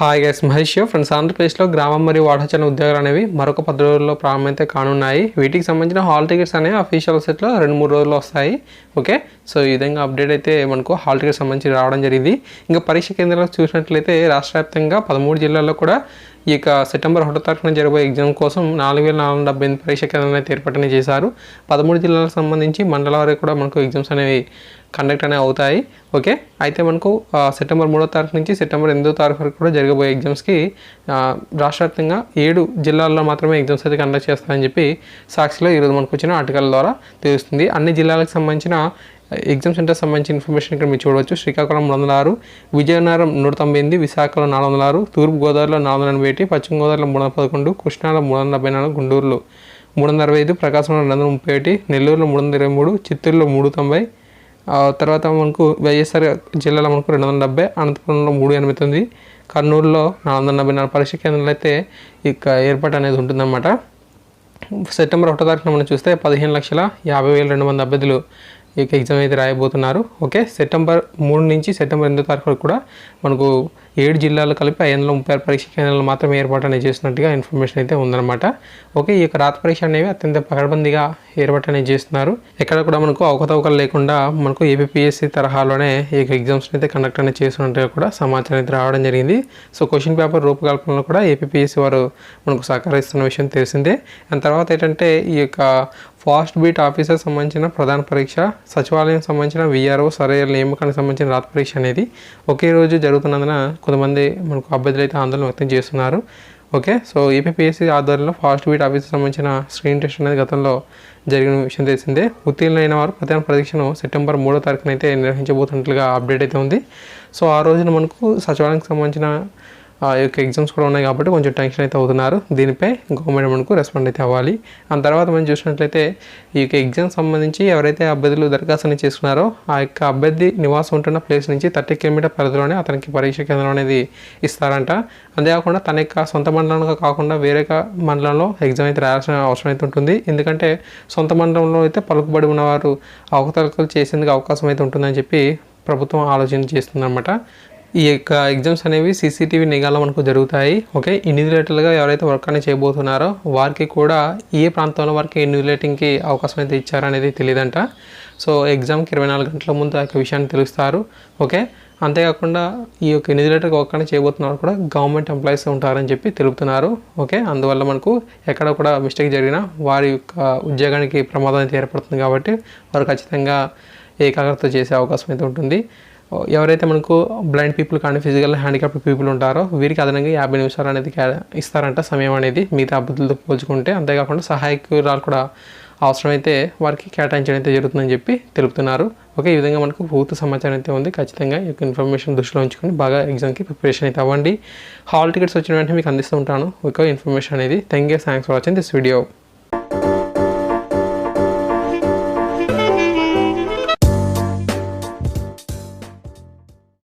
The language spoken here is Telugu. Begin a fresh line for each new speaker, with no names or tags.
Hi guys, Mahesh friends. ఆంధ్రప్రదేశ్లో గ్రామం మరియు వాటాచరణ ఉద్యోగాలు అనేవి మరొక 10 రోజుల్లో ప్రారంభమైతే కానున్నాయి. వీటికి సంబంధించిన హాల్ టికెట్స్ అనేవి అఫీషియల్ వెబ్సైట్లో 2-3 రోజుల్లో వస్తాయి. ఓకే, సో ఈ విధంగా అప్డేట్ అయితే మనకు హాల్ టికెట్స్ సంబంధించి రావడం జరిగింది. ఇంకా పరీక్ష కేంద్రాలకు చూసినట్లయితే రాష్ట్ర వ్యాప్తంగా 13 జిల్లాల్లో కూడా ఈ యొక్క సెప్టెంబర్ 1వ తారీఖున జరగబోయే ఎగ్జామ్ కోసం 4478 పరీక్ష కేంద్రాలను అయితే ఏర్పాటు చేశారు. 13 జిల్లాలకు సంబంధించి మండల వరకు కూడా మనకు ఎగ్జామ్స్ అనేవి కండక్ట్ అనేవి అవుతాయి. ఓకే, అయితే మనకు సెప్టెంబర్ 3వ తారీఖు నుంచి సెప్టెంబర్ 8వ తారీఖు వరకు కూడా జరగబోయే ఎగ్జామ్స్కి రాష్ట్ర వ్యాప్తంగా 7 జిల్లాల్లో మాత్రమే ఎగ్జామ్స్ అయితే కండక్ట్ చేస్తారని చెప్పి సాక్షిలో ఈరోజు మనకు వచ్చిన ఆర్టికల్ ద్వారా తెలుస్తుంది. అన్ని జిల్లాలకు సంబంధించిన ఎగ్జామ్ సెంటర్ సంబంధించిన ఇన్ఫర్మేషన్ ఇక్కడ మీరు చూడవచ్చు. శ్రీకాకుళం 306, విజయనగరం 198, విశాఖలో 406, తూర్పు గోదావరిలో 481, పశ్చిమ గోదావరిలో 311, కృష్ణాలో 374, గుంటూరులో 365, ప్రకాశంలో 231, నెల్లూరులో 323, చిత్తూరులో 390, తర్వాత మనకు వైఎస్ఆర్ జిల్లాలో మనకు 270, అనంతపురంలో 389, కర్నూలులో 444 పరీక్ష కేంద్రాలు అయితే ఇక ఏర్పాటు అనేది ఉంటుందన్నమాట. సెప్టెంబర్ 1వ తారీఖున మనం చూస్తే 15,50,200 అభ్యర్థులు ఈ ఎగ్జామ్ అయితే రాయబోతున్నారు. ఓకే, సెప్టెంబర్ 3 నుంచి సెప్టెంబర్ 8వ తారీఖు వరకు కూడా మనకు 7 జిల్లాలు కలిపి 536 పరీక్ష కేంద్రాలు మాత్రమే ఏర్పాటు అనేది చేస్తున్నట్టుగా ఇన్ఫర్మేషన్ అయితే ఉందన్నమాట. ఓకే, ఈ యొక్క రాత పరీక్ష అనేవి అత్యంత పకడ్బందీగా ఏర్పాటు అనేది చేస్తున్నారు. ఎక్కడ కూడా మనకు అవకతవకలు లేకుండా మనకు ఏపీఎస్సీ తరహాలోనే ఈ ఎగ్జామ్స్ అయితే కండక్ట్ అనేది చేస్తున్నట్టుగా కూడా సమాచారం అయితే రావడం జరిగింది. సో క్వశ్చన్ పేపర్ రూపకల్పనలో కూడా ఏపీఎస్సీ వారు మనకు సహకరిస్తున్న విషయం తెలిసిందే. అండ్ తర్వాత ఏంటంటే ఈ యొక్క ఫాస్ట్ బీట్ ఆఫీసర్ సంబంధించిన ప్రధాన పరీక్ష, సచివాలయం సంబంధించిన వీఆర్ఓ సర్వేయర్ నియామకానికి సంబంధించిన రాత పరీక్ష అనేది ఒకే రోజు జరుగుతున్నందున కొంతమంది మనకు అభ్యర్థులు అయితే ఆందోళన వ్యక్తం చేస్తున్నారు. ఓకే, సో ఏపీఎస్సీ ఆధ్వర్యంలో ఫాస్ట్ బీట్ ఆఫీసర్ సంబంధించిన స్క్రీన్ టెస్ట్ అనేది గతంలో జరిగిన విషయం తెలిసిందే. ఉత్తీర్ణులైన వారు ప్రధాన పరీక్షను సెప్టెంబర్ 3వ తారీఖున అయితే నిర్వహించబోతున్నట్లుగా అప్డేట్ అయితే ఉంది. సో ఆ రోజున మనకు సచివాలయానికి సంబంధించిన ఈ యొక్క ఎగ్జామ్స్ కూడా ఉన్నాయి కాబట్టి కొంచెం టెన్షన్ అయితే అవుతున్నారు. దీనిపై గవర్నమెంట్ మనకు రెస్పాండ్ అయితే అవ్వాలి. ఆ తర్వాత మనం చూసినట్లయితే ఈ యొక్క ఎగ్జామ్ సంబంధించి ఎవరైతే అభ్యర్థులు దరఖాస్తుని చేసుకున్నారో ఆ యొక్క అభ్యర్థి నివాసం ఉంటున్న ప్లేస్ నుంచి 30 కిలోమీటర్ పరిధిలోనే అతనికి పరీక్ష కేంద్రం అనేది ఇస్తారంట. అంతేకాకుండా తన యొక్క సొంత మండలంలో కాకుండా వేరే మండలంలో ఎగ్జామ్ అయితే రాయాల్సిన అవసరం అయితే ఉంటుంది. ఎందుకంటే సొంత మండలంలో అయితే పలుకుబడి ఉన్నవారు అవకతవకలు చేసేందుకు అవకాశం అయితే ఉంటుందని చెప్పి ప్రభుత్వం ఆలోచన చేస్తుందన్నమాట. ఈ యొక్క ఎగ్జామ్స్ అనేవి సీసీటీవీ నిఘాలో మనకు జరుగుతాయి. ఓకే, ఇన్విజిలేటర్లుగా ఎవరైతే వర్క్ అనేది చేయబోతున్నారో వారికి కూడా ఏ ప్రాంతంలో వారికి ఇన్విజిలేటింగ్కి అవకాశం అయితే ఇచ్చారనేది తెలియదంట. సో ఎగ్జామ్కి 24 గంటల ముందు ఆ యొక్క విషయాన్ని తెలుస్తారు. ఓకే, అంతేకాకుండా ఈ యొక్క ఇన్విజిలేటర్కి వర్క్ అనేది చేయబోతున్నారు కూడా గవర్నమెంట్ ఎంప్లాయీస్ ఉంటారని చెప్పి తెలుపుతున్నారు. ఓకే, అందువల్ల మనకు ఎక్కడ కూడా మిస్టేక్ జరిగినా వారి యొక్క ఉద్యోగానికి ప్రమాదం అయితే ఏర్పడుతుంది కాబట్టి వారు ఖచ్చితంగా ఏకాగ్రత చేసే అవకాశం అయితే ఉంటుంది. ఎవరైతే మనకు బ్లైండ్ పీపుల్ కానీ ఫిజికల్ హ్యాండిక్యాప్డ్ పీపుల్ ఉంటారో వీరికి అదనంగా 50 నిమిషాలు అనేది ఇస్తారంట సమయం అనేది మిగతా అభ్యర్థులతో పోల్చుకుంటే. అంతేకాకుండా సహాయకురాలు కూడా అవసరమైతే వారికి కేటాయించడం అయితే జరుగుతుందని చెప్పి తెలుపుతున్నారు. ఓకే, ఈ విధంగా మనకు పూర్తి సమాచారం అయితే ఉంది. ఖచ్చితంగా ఈ యొక్క ఇన్ఫర్మేషన్ దృష్టిలో ఉంచుకొని బాగా ఎగ్జామ్కి ప్రిపరేషన్ అయితే అవ్వండి. హాల్ టికెట్స్ వచ్చిన వెంటనే మీకు అందిస్తూ ఉంటాను ఒక ఇన్ఫర్మేషన్ అనేది. Thanks for watching this video.